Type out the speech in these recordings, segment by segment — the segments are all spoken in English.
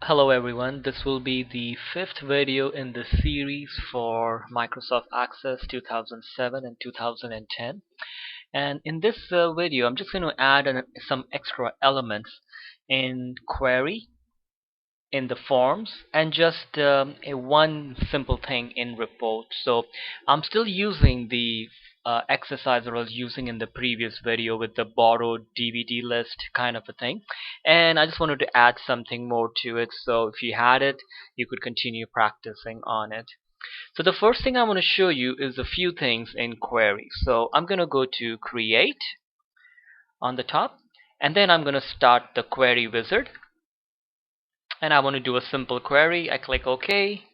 Hello everyone, this will be the fifth video in the series for Microsoft Access 2007 and 2010. And in this video, I'm just going to add some extra elements in query, in the forms, and just a one simple thing in report. So I'm still using the exercise that I was using in the previous video with the borrowed DVD list kind of a thing, and I just wanted to add something more to it. So if you had it, you could continue practicing on it. So the first thing I want to show you is a few things in query. So I'm going to go to create on the top, and then I'm going to start the query wizard, and I want to do a simple query. I click OK,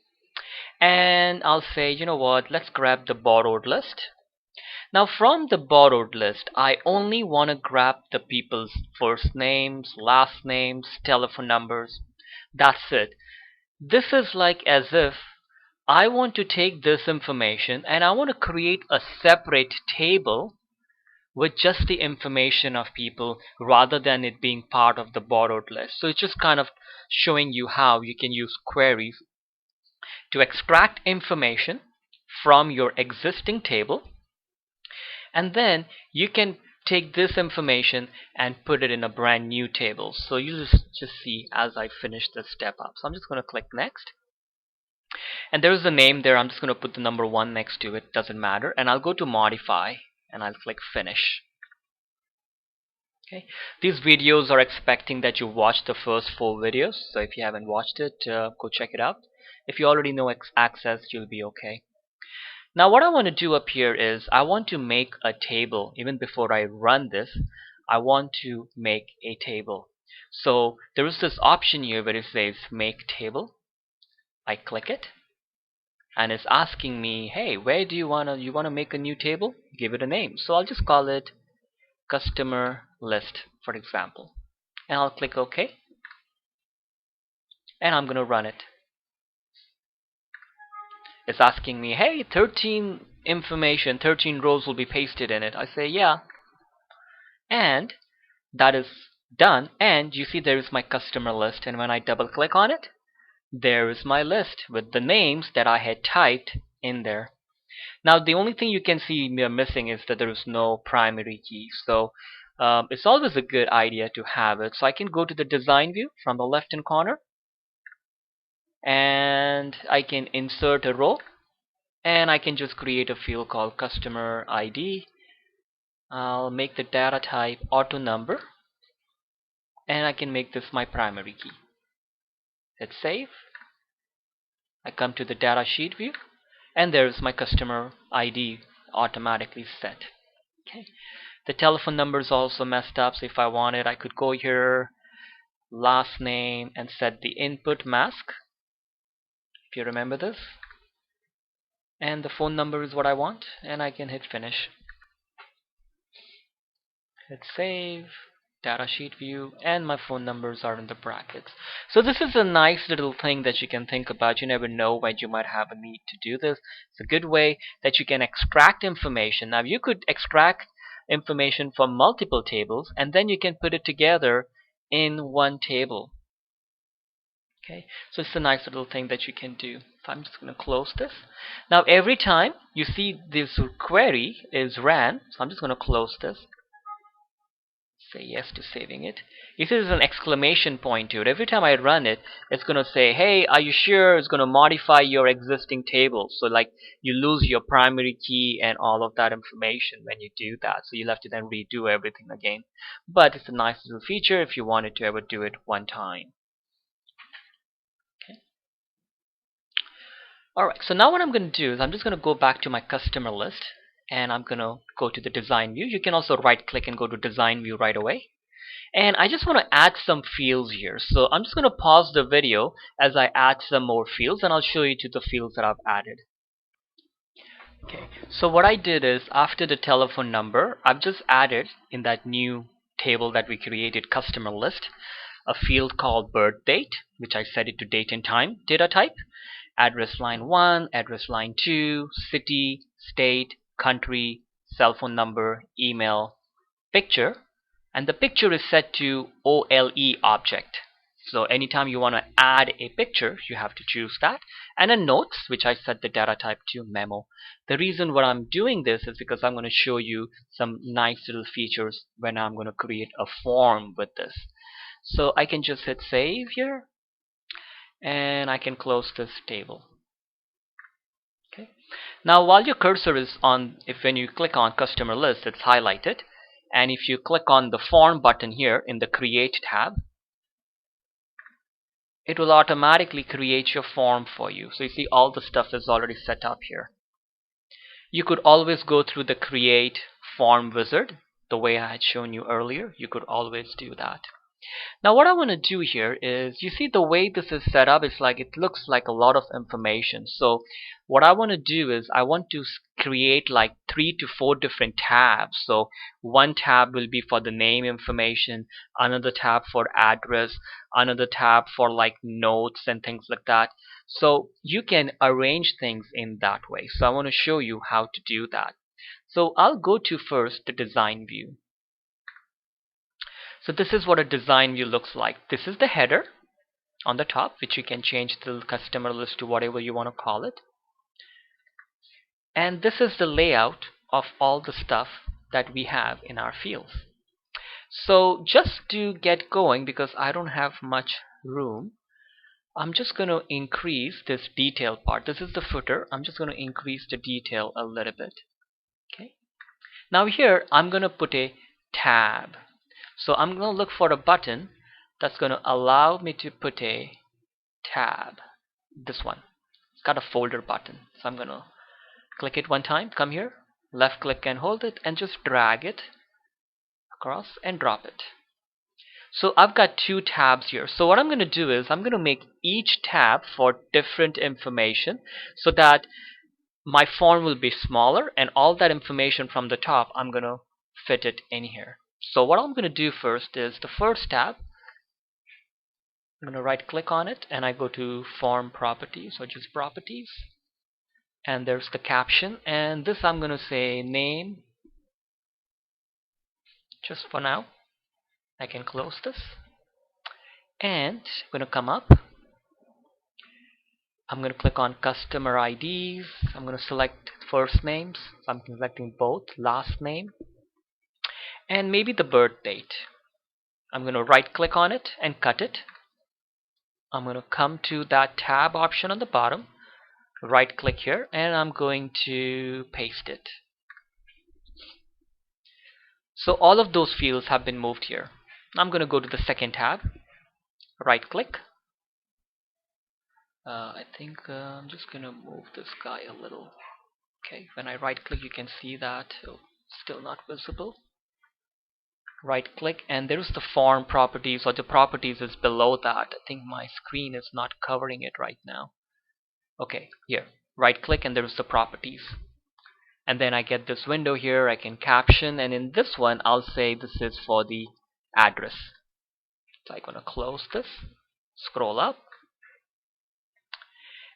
and I'll say, you know what, let's grab the borrowed list. Now from the borrowed list, I only want to grab the people's first names, last names, telephone numbers. That's it. This is like as if I want to take this information and I want to create a separate table with just the information of people rather than it being part of the borrowed list. So it's just kind of showing you how you can use queries to extract information from your existing table, and then you can take this information and put it in a brand new table. So you just see as I finish this step up. So I'm just going to click next, and there's a name there. I'm just going to put the number 1 next to it, doesn't matter, and I'll go to modify and I'll click finish. Okay, these videos are expecting that you watch the first 4 videos, so if you haven't watched it, go check it out. If you already know Access, you'll be okay. Now what I want to do up here is I want to make a table. Even before I run this, I want to make a table. So there is this option here where it says make table. I click it, and it's asking me, hey, where do you want to make a new table? Give it a name. So I'll just call it customer list, for example, and I'll click OK, and I'm going to run it. It's asking me, hey, 13 rows will be pasted in it. I say yeah, and that is done. And you see there is my customer list, and when I double click on it, there is my list with the names that I had typed in there. Now the only thing you can see me missing is that there is no primary key. So it's always a good idea to have it. So I can go to the design view from the left hand corner, and I can insert a row, and I can just create a field called customer ID. I'll make the data type auto number, and I can make this my primary key. Hit save. I come to the data sheet view, and there's my customer ID automatically set. Okay. The telephone number is also messed up, so if I wanted, I could go here, last name, and set the input mask, if you remember this, and the phone number is what I want, and I can hit finish. Hit save, data sheet view, and my phone numbers are in the brackets. So this is a nice little thing that you can think about. You never know when you might have a need to do this. It's a good way that you can extract information. Now you could extract information from multiple tables, and then you can put it together in one table. Okay, so it's a nice little thing that you can do. So I'm just going to close this. Now every time you see this query is ran, so I'm just going to close this. Say yes to saving it. You see there's an exclamation point to it. Every time I run it, it's going to say, hey, are you sure? It's going to modify your existing table. So like you lose your primary key and all of that information when you do that. So you'll have to then redo everything again. But it's a nice little feature if you wanted to ever do it one time. Okay. Alright, so now what I'm going to do is I'm just going to go back to my customer list, and I'm going to go to the design view. You can also right click and go to design view right away. And I just want to add some fields here. So I'm just going to pause the video as I add some more fields, and I'll show you to the fields that I've added. Okay, so what I did is after the telephone number, I've just added in that new table that we created, customer list, a field called birth date, which I set it to date and time data type, address line 1, address line 2, city, state, country, cell phone number, email, picture, and the picture is set to OLE object. So anytime you want to add a picture, you have to choose that. And then notes, which I set the data type to memo. The reason why I'm doing this is because I'm going to show you some nice little features when I'm going to create a form with this. So I can just hit save here, and I can close this table. Okay. Now while your cursor is on, when you click on customer list, it's highlighted. And if you click on the form button here in the create tab, it will automatically create your form for you. So you see all the stuff is already set up here. You could always go through the create form wizard the way I had shown you earlier. You could always do that. Now what I want to do here is, you see the way this is set up, it's like it looks like a lot of information. So what I want to do is I want to create like 3 to 4 different tabs. So one tab will be for the name information, another tab for address, another tab for like notes and things like that. So you can arrange things in that way. So I want to show you how to do that. So I'll go to first the design view. So this is what a design view looks like. This is the header on the top, which you can change the customer list to whatever you want to call it. And this is the layout of all the stuff that we have in our fields. So just to get going, because I don't have much room, I'm just going to increase this detail part. This is the footer. I'm just going to increase the detail a little bit. Okay. Now here I'm going to put a tab. So I'm going to look for a button that's going to allow me to put a tab. This one. It's got a folder button. So I'm going to click it one time, come here, left click and hold it, and just drag it across and drop it. So I've got 2 tabs here. So what I'm going to do is I'm going to make each tab for different information so that my form will be smaller, and all that information from the top I'm going to fit it in here. So what I'm going to do first is the first tab, I'm going to right click on it and I go to form properties, or just properties, and there's the caption, and this I'm going to say name just for now. I can close this, and I'm going to come up, I'm going to click on customer IDs, I'm going to select first names, so I'm selecting both, last name, and maybe the birth date. I'm going to right click on it and cut it. I'm going to come to that tab option on the bottom, right click here, and I'm going to paste it. So all of those fields have been moved here. I'm going to go to the second tab, right click. I think I'm just going to move this guy a little. Okay, when I right click you can see that still not visible. Right click, and there's the form properties, or the properties is below that. I think my screen is not covering it right now. Okay, here, right click, and there's the properties. And then I get this window here, I can caption, and in this one I'll say this is for the address. So I'm going to close this, scroll up,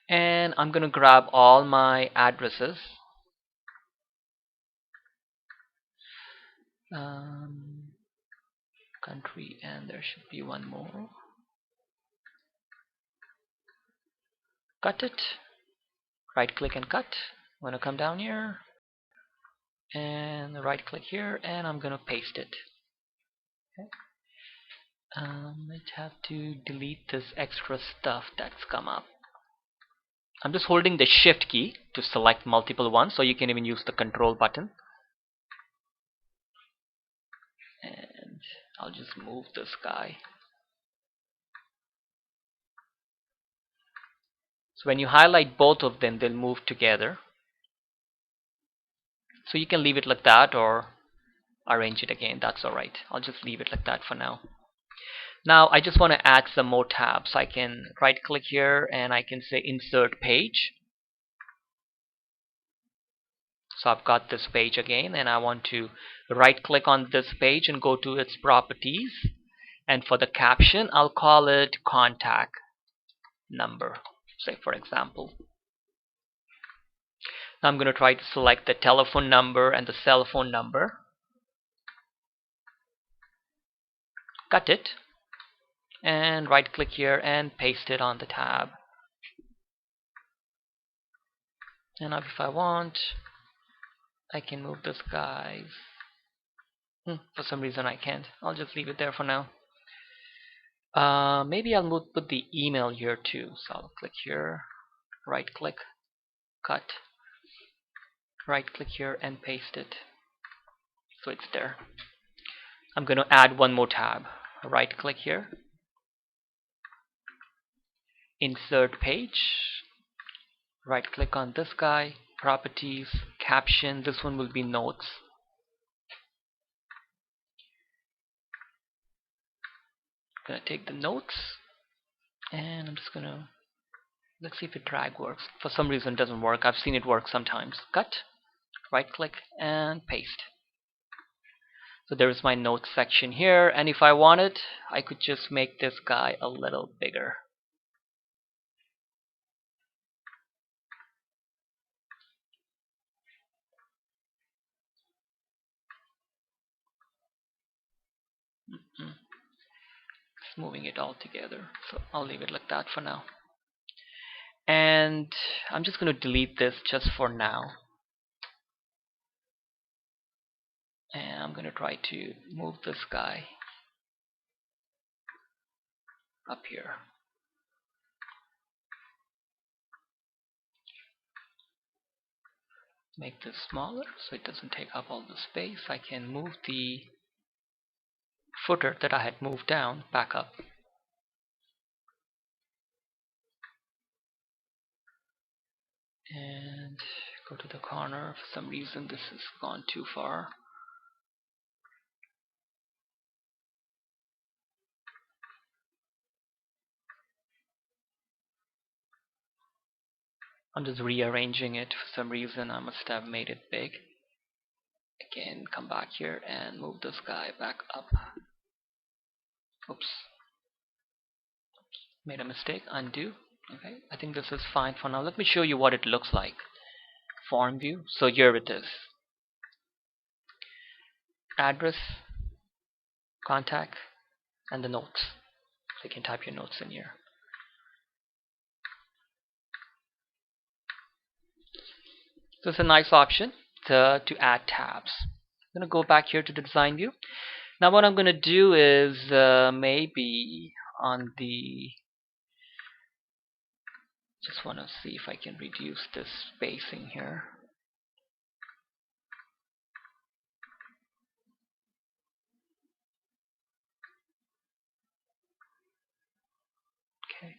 and I'm going to grab all my addresses. Country, and there should be one more. Cut it, right click and cut. I'm going to come down here and right click here, and I'm going to paste it. Okay. Let's have to delete this extra stuff that's come up. I'm just holding the shift key to select multiple ones, so you can even use the control button. And I'll just move this guy. So when you highlight both of them, they'll move together. So you can leave it like that or arrange it again, that's alright. I'll just leave it like that for now. Now I just want to add some more tabs. I can right click here and I can say insert page. So I've got this page again, and I want to right click on this page and go to its properties, and for the caption I'll call it contact number, say for example. Now I'm going to try to select the telephone number and the cell phone number, cut it, and right click here and paste it on the tab. And now if I want, I can move this guy. For some reason I can't. I'll just leave it there for now. Maybe I'll put the email here too. So I'll click here, right click, cut, right click here and paste it. So it's there. I'm going to add one more tab. Right click here, insert page, right click on this guy, properties, caption. This one will be notes. I'm going to take the notes and I'm just going to, let's see if it drag works. For some reason it doesn't work. I've seen it work sometimes. Cut, right click and paste. So there's my notes section here, and if I wanted, I could just make this guy a little bigger. Just moving it all together. So I'll leave it like that for now. And I'm just going to delete this just for now. And I'm going to try to move this guy up here. Make this smaller so it doesn't take up all the space. I can move the footer that I had moved down back up. And go to the corner. For some reason this has gone too far. I'm just rearranging it. For some reason I must have made it big. Again, come back here and move this guy back up. Oops. Made a mistake. Undo. Okay, I think this is fine for now. Let me show you what it looks like. Form view. So here it is. Address, contact, and the notes. So you can type your notes in here. So it's a nice option to add tabs. I'm going to go back here to the design view. Now what I'm going to do is maybe on the, just want to see if I can reduce this spacing here. Okay.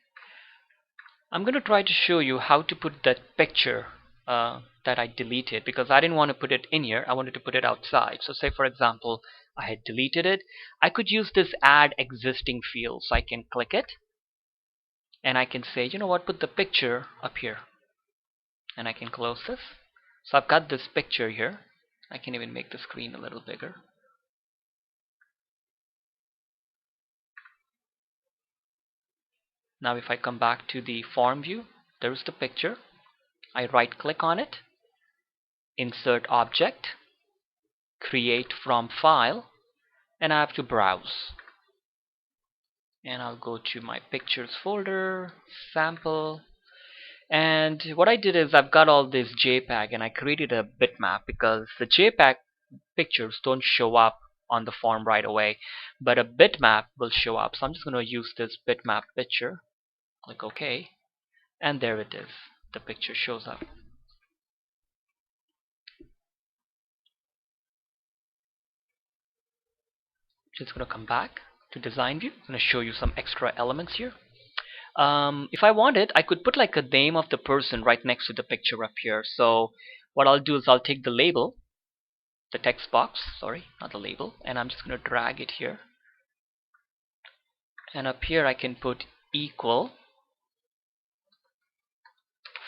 I'm going to try to show you how to put that picture that I deleted, because I didn't want to put it in here. I wanted to put it outside. So say for example I had deleted it. I could use this add existing field. So I can click it and I can say, you know what, put the picture up here, and I can close this. So I've got this picture here. I can even make the screen a little bigger. Now if I come back to the form view, there's the picture. I right click on it, insert object, create from file, and I have to browse. And I'll go to my pictures folder, sample, and what I did is I've got all this JPEG and I created a bitmap, because the JPEG pictures don't show up on the form right away, but a bitmap will show up. So I'm just going to use this bitmap picture, click OK, and there it is. The picture shows up. Just going to come back to design view. I'm going to show you some extra elements here. If I wanted, I could put like a name of the person right next to the picture up here. So what I'll do is I'll take the label, the text box, sorry, not the label, and I'm just going to drag it here. And up here I can put equal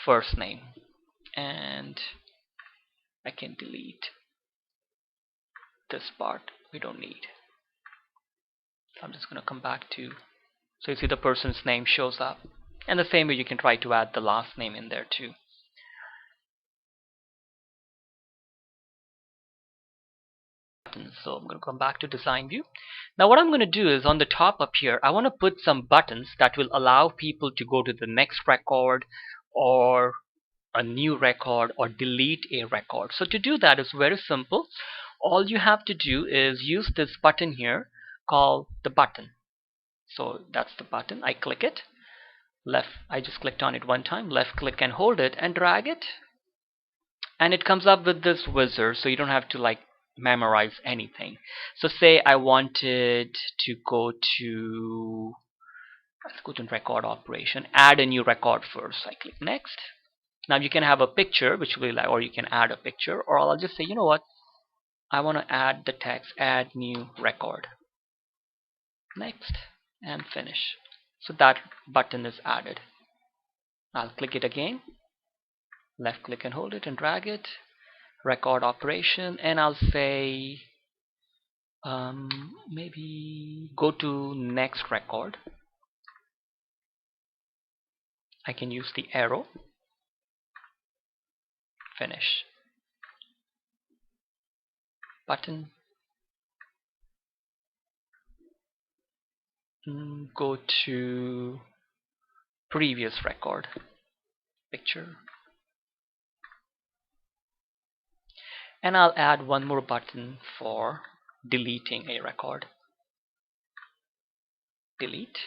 first name, and I can delete this part we don't need. So I'm just going to come back to, so you see the person's name shows up, and the same way you can try to add the last name in there too. So I'm going to come back to design view. Now what I'm going to do is on the top up here, I want to put some buttons that will allow people to go to the next record or a new record or delete a record. So to do that is very simple. All you have to do is use this button here called the button. So that's the button. I click it. I just clicked on it one time. Left click and hold it and drag it. And it comes up with this wizard, so you don't have to like memorize anything. So say I wanted to go to, let's go to record operation, add a new record first. I click next. Now you can have a picture which will like, or you can add a picture, or I'll just say, you know what, I want to add the text, add new record. Next and finish. So that button is added. I'll click it again. Left click and hold it and drag it. Record operation, and I'll say maybe go to next record. I can use the arrow. Finish. Button. Go to previous record. Picture. And I'll add one more button for deleting a record. Delete.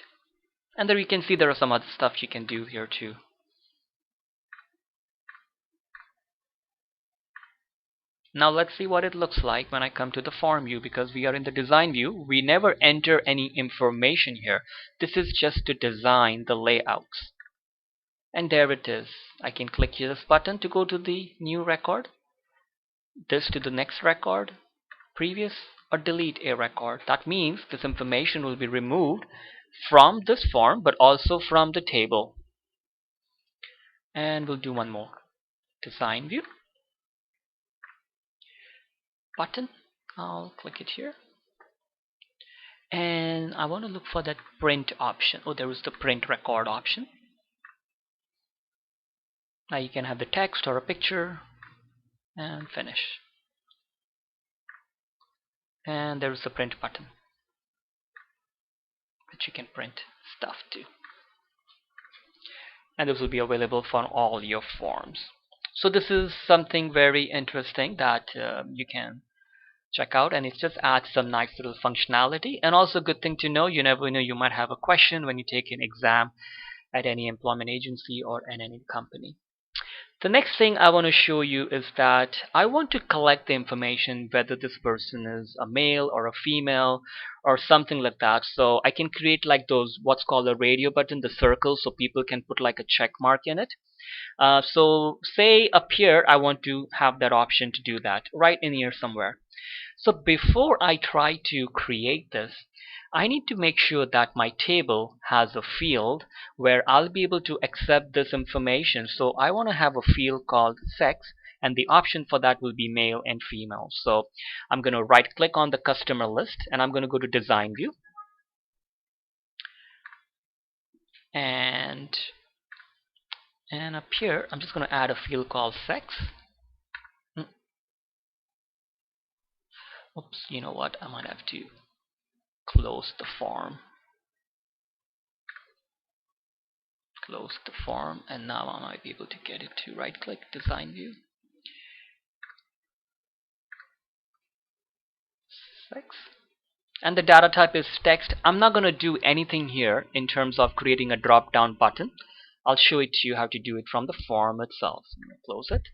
And there you can see there are some other stuff you can do here too. Now let's see what it looks like when I come to the form view. Because we are in the design view, we never enter any information here. This is just to design the layouts. And there it is. I can click this button to go to the new record, this to the next record, previous, or delete a record. That means this information will be removed from this form but also from the table. And we'll do one more. Design view. Button. I'll click it here. And I want to look for that print option. Oh, there is the print record option. Now you can have the text or a picture and finish. And there is the print button that you can print stuff to. And this will be available for all your forms. So this is something very interesting that you can check out, and it just adds some nice little functionality. And also good thing to know, you never know, you might have a question when you take an exam at any employment agency or at any company. The next thing I want to show you is that I want to collect the information whether this person is a male or a female or something like that. So I can create like those what's called a radio button, the circle, so people can put like a check mark in it. So say up here I want to have that option to do that right in here somewhere. So before I try to create this, I need to make sure that my table has a field where I'll be able to accept this information. So I want to have a field called sex, and the option for that will be male and female. So I'm going to right click on the customer list, and I'm going to go to design view. And up here, I'm just going to add a field called sex. Oops, you know what? I might have to close the form. Close the form, and now I might be able to get it to right click, design view. Sex. And the data type is text. I'm not going to do anything here in terms of creating a drop down button. I'll show it to you how to do it from the form itself. I'm going to close it.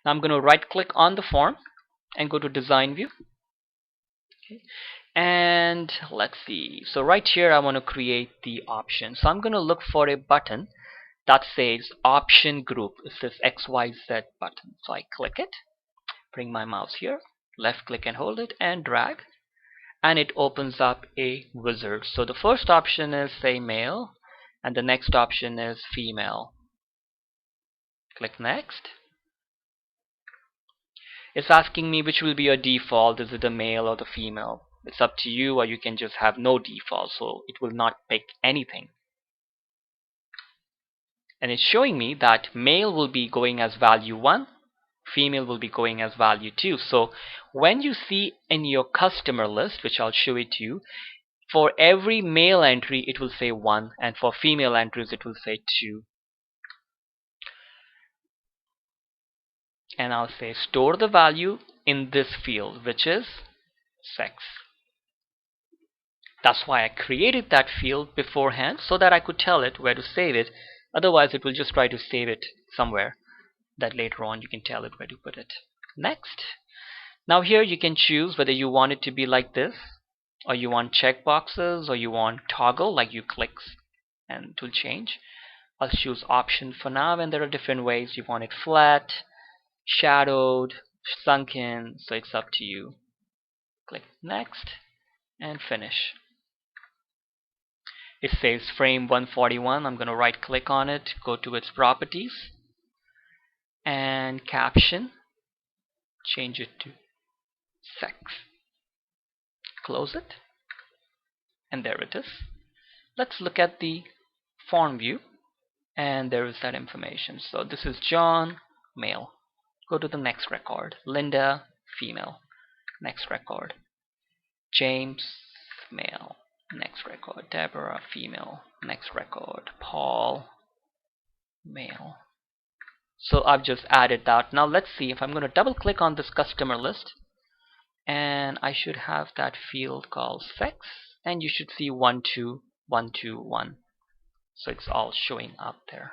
Now I'm going to right click on the form and go to design view. Okay. And let's see. So right here I want to create the option. So I'm going to look for a button that says option group. It says XYZ button. So I click it, bring my mouse here, left click and hold it and drag, and it opens up a wizard. So the first option is say male, and the next option is female. Click next. It's asking me which will be your default. Is it the male or the female? It's up to you, or you can just have no default, so it will not pick anything. And it's showing me that male will be going as value 1, female will be going as value 2. So when you see in your customer list, which I'll show it to you, for every male entry it will say 1, and for female entries it will say 2. And I'll say store the value in this field, which is sex. That's why I created that field beforehand, so that I could tell it where to save it. Otherwise it will just try to save it somewhere that later on you can tell it where to put it. Next. Now here you can choose whether you want it to be like this, or you want checkboxes, or you want toggle, like you click and it will change. I'll choose option for now, and there are different ways. You want it flat, shadowed, sunken, so it's up to you. Click next and finish. It says frame 141. I'm going to right click on it, go to its properties, and caption, change it to sex. Close it, and there it is. Let's look at the form view, and there is that information. So this is John, male. Go to the next record. Linda, female. Next record. James, male. Next record. Deborah, female. Next record. Paul, male. So I've just added that. Now let's see if I'm going to double click on this customer list, and I should have that field called sex, and you should see 1 2 1 2 1. So it's all showing up there.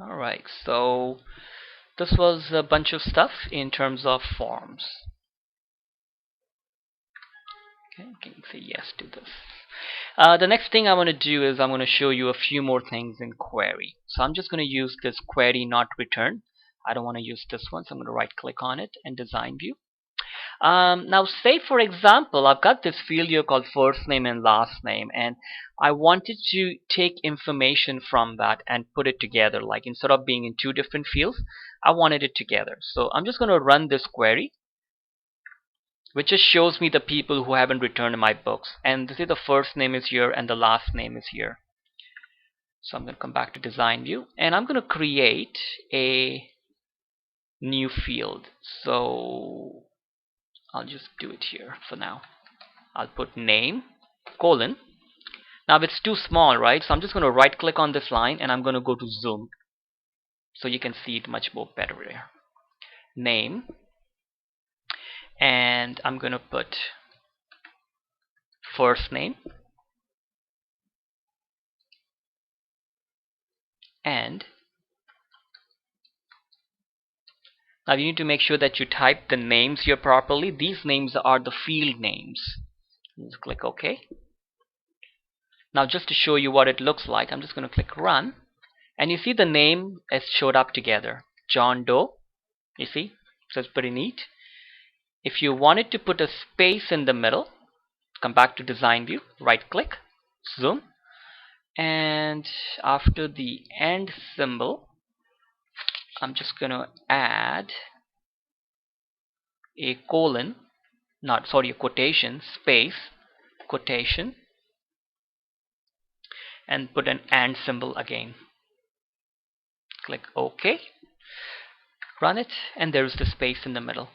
Alright, so this was a bunch of stuff in terms of forms. Okay, can you say yes to this? The next thing I want to do is I'm going to show you a few more things in query. So I'm just going to use this query not return. I don't want to use this one, so I'm going to right click on it and design view. Now say for example I've got this field here called first name and last name, and I wanted to take information from that and put it together. Like instead of being in two different fields, I wanted it together. So I'm just going to run this query, which just shows me the people who haven't returned my books, and this is the first name is here and the last name is here. So I'm going to come back to design view, and I'm going to create a new field. So I'll just do it here for now. I'll put name, colon. Now it's too small, right? So I'm just going to right click on this line and I'm going to go to zoom, so you can see it much more better here. Name, and I'm going to put first name, and now you need to make sure that you type the names here properly. These names are the field names. Just click OK. Now just to show you what it looks like, I'm just going to click run, and you see the name is showed up together, John Doe. You see, so it's pretty neat. If you wanted to put a space in the middle, come back to design view, right click, zoom, and after the end symbol I'm just going to add a colon, a quotation, space, quotation, and put an and symbol again. Click OK, run it, and there's the space in the middle.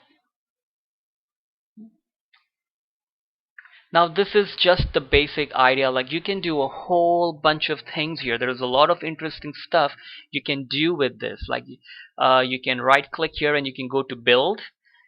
Now this is just the basic idea. Like you can do a whole bunch of things here. There is a lot of interesting stuff you can do with this. Like you can right click here and you can go to build,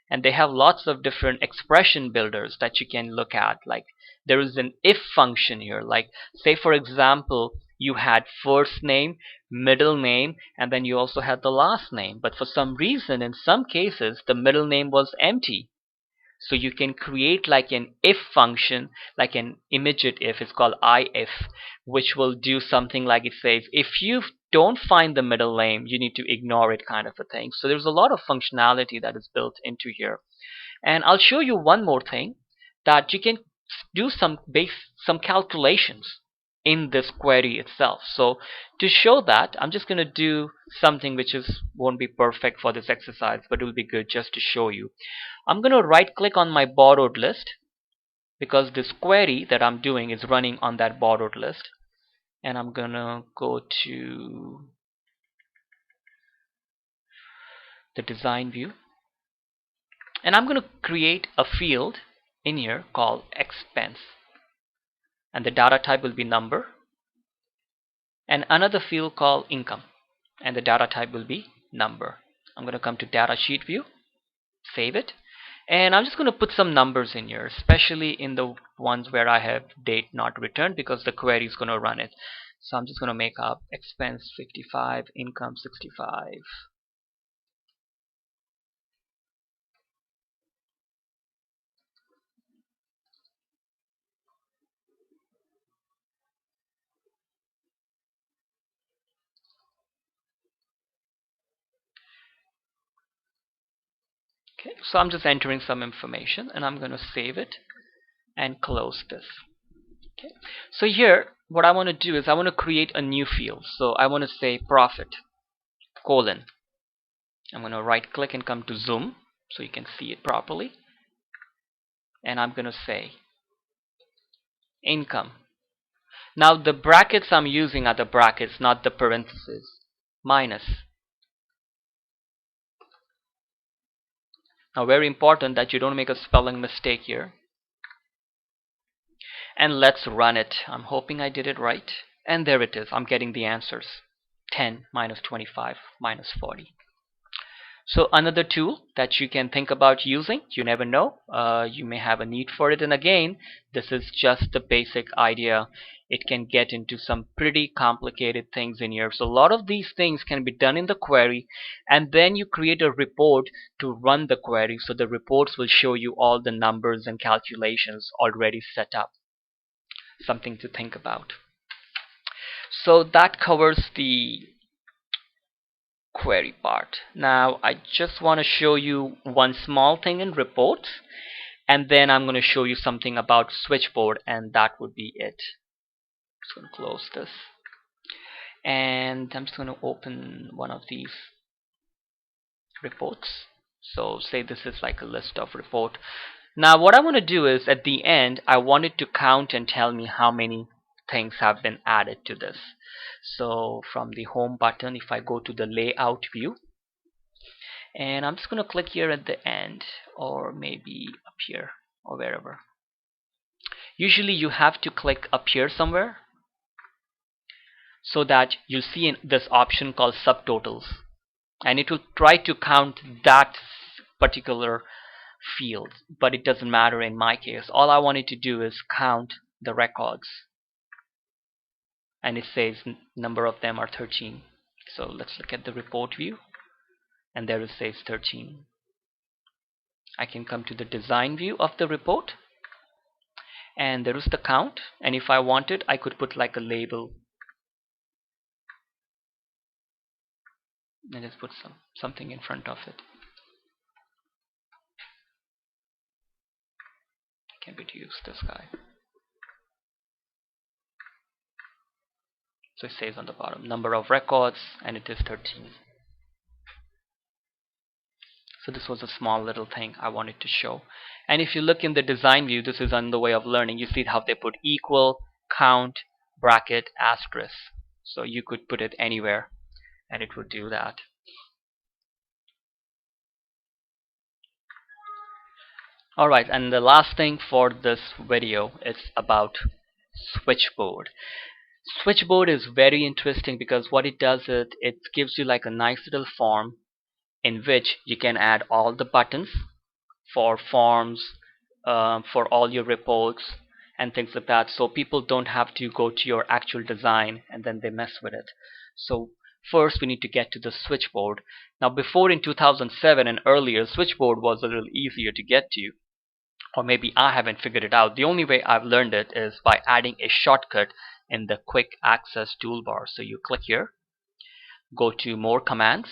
and they have lots of different expression builders that you can look at. Like there is an if function here. Like say for example you had first name, middle name, and then you also had the last name, but for some reason in some cases the middle name was empty. So you can create like an if function, like an immediate if, it's called if, which will do something like it says, if you don't find the middle name, you need to ignore it, kind of a thing. So there's a lot of functionality that is built into here. And I'll show you one more thing, that you can do some calculations in this query itself. So to show that, I'm just going to do something which won't be perfect for this exercise, but it will be good just to show you. I'm going to right click on my borrowed list, because this query that I'm doing is running on that borrowed list. and I'm gonna go to the design view, and I'm gonna create a field in here called expense, and the data type will be number, and another field called income, and the data type will be number. I'm gonna come to data sheet view, save it, and I'm just going to put some numbers in here, especially in the ones where I have date not returned, because the query is going to run it. So I'm just going to make up expense 55, income 65. Okay, so I'm just entering some information, and I'm going to save it and close this. Okay, so here what I want to do is I want to create a new field. So I want to say profit colon. I'm going to right click and come to zoom so you can see it properly, and I'm going to say income. Now the brackets I'm using are the brackets, not the parentheses. Minus. Now very important that you don't make a spelling mistake here. And let's run it. I'm hoping I did it right. And there it is. I'm getting the answers. 10 minus 25 minus 40. So another tool that you can think about using, you never know, you may have a need for it. And again, this is just the basic idea. It can get into some pretty complicated things in here. So a lot of these things can be done in the query, and then you create a report to run the query. So the reports will show you all the numbers and calculations already set up. Something to think about. So that covers the query part. Now I just want to show you one small thing in reports, and then I'm going to show you something about switchboard, and that would be it. Just going to close this, and I'm just going to open one of these reports. So say this is like a list of report. Now what I want to do is at the end I want it to count and tell me how many things have been added to this. So from the home button, if I go to the layout view, and I'm just going to click here at the end, or maybe up here or wherever. Usually you have to click up here somewhere so that you'll see this option called subtotals, and it will try to count that particular field, but it doesn't matter in my case. All I wanted to do is count the records, and it says number of them are 13. So let's look at the report view, and there it says 13. I can come to the design view of the report, and there is the count, and if I wanted I could put like a label and just put something in front of it. I can use this guy. So it says on the bottom number of records, and it is 13. So this was a small little thing I wanted to show. And if you look in the design view, this is on the way of learning. You see how they put equal, count, bracket, asterisk. So you could put it anywhere and it would do that. Alright, and the last thing for this video is about Switchboard. Switchboard is very interesting because what it does is it gives you like a nice little form in which you can add all the buttons for forms, for all your reports and things like that, so people don't have to go to your actual design and then they mess with it. So first we need to get to the switchboard. Now before in 2007 and earlier, switchboard was a little easier to get to, or maybe I haven't figured it out. The only way I've learned it is by adding a shortcut in the quick access toolbar. So you click here, go to more commands.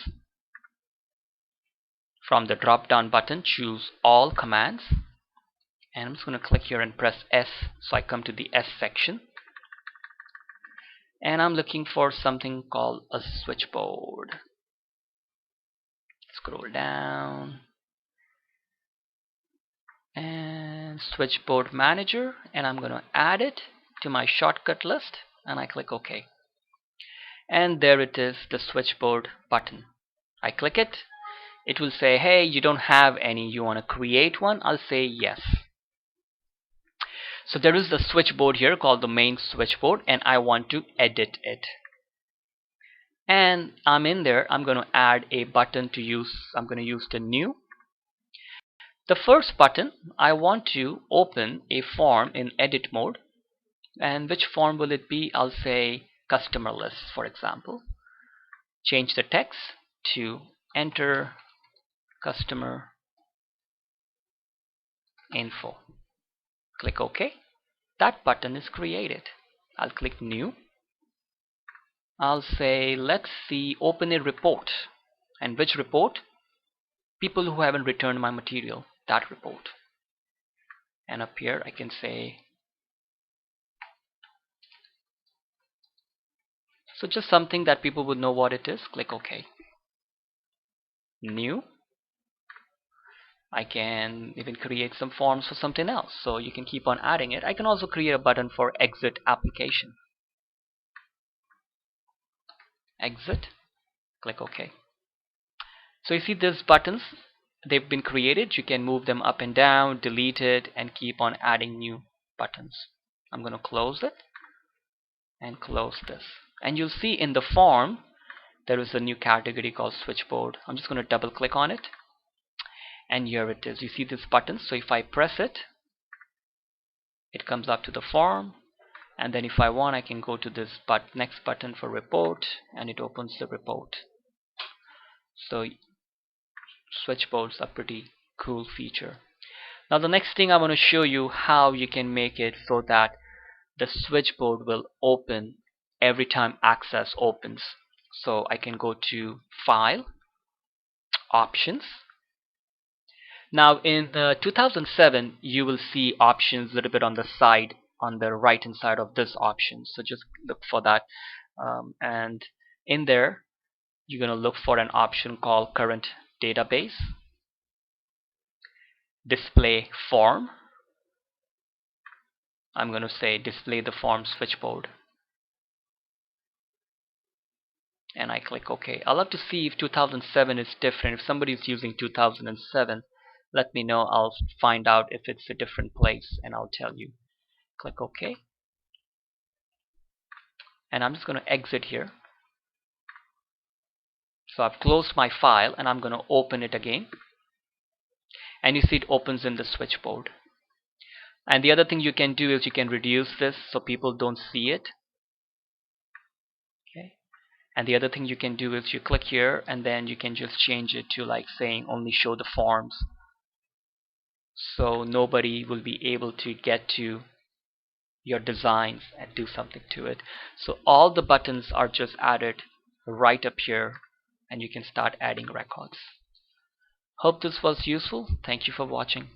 From the drop down button, choose all commands, and I'm just going to click here and press S, so I come to the S section, and I'm looking for something called a switchboard. Scroll down, and Switchboard Manager, and I'm going to add it to my shortcut list. and I click OK. And there it is, the switchboard button. I click it. It will say, hey, you don't have any, you want to create one? I'll say yes. So there is the switchboard here called the main switchboard, and I want to edit it. And I'm in there. I'm going to add a button to use. I'm going to use the new. The first button, I want to open a form in edit mode. And which form will it be? I'll say customer list, for example. Change the text to enter customer info. Click OK. That button is created. I'll click new. I'll say let's see, open a report. And which report? People who haven't returned my material, that report. And up here I can say, so just something that people would know what it is. Click OK. New. I can even create some forms for something else, so you can keep on adding it. I can also create a button for exit application. Exit. Click OK. So you see these buttons, they've been created. You can move them up and down, delete it, and keep on adding new buttons. I'm going to close it and close this. And you'll see in the form there is a new category called switchboard. I'm just going to double click on it, and here it is. You see this button, so if I press it, it comes up to the form, and then if I want, I can go to this next button for report, and it opens the report. So switchboards are pretty cool feature. Now the next thing I want to show you how you can make it so that the switchboard will open every time Access opens. So I can go to File, Options. Now in the 2007 you will see options a little bit on the side, on the right hand side of this option. So just look for that, and in there you're going to look for an option called Current Database, Display Form. I'm going to say display the form switchboard, and I click OK. I'll have to see if 2007 is different. If somebody is using 2007, let me know. I'll find out if it's a different place and I'll tell you. Click OK, and I'm just going to exit here. So I've closed my file and I'm going to open it again, and you see it opens in the switchboard. And the other thing you can do is you can reduce this so people don't see it. Okay. And the other thing you can do is you click here and then you can just change it to like saying only show the forms, so nobody will be able to get to your designs and do something to it. So all the buttons are just added right up here, and you can start adding records. Hope this was useful. Thank you for watching.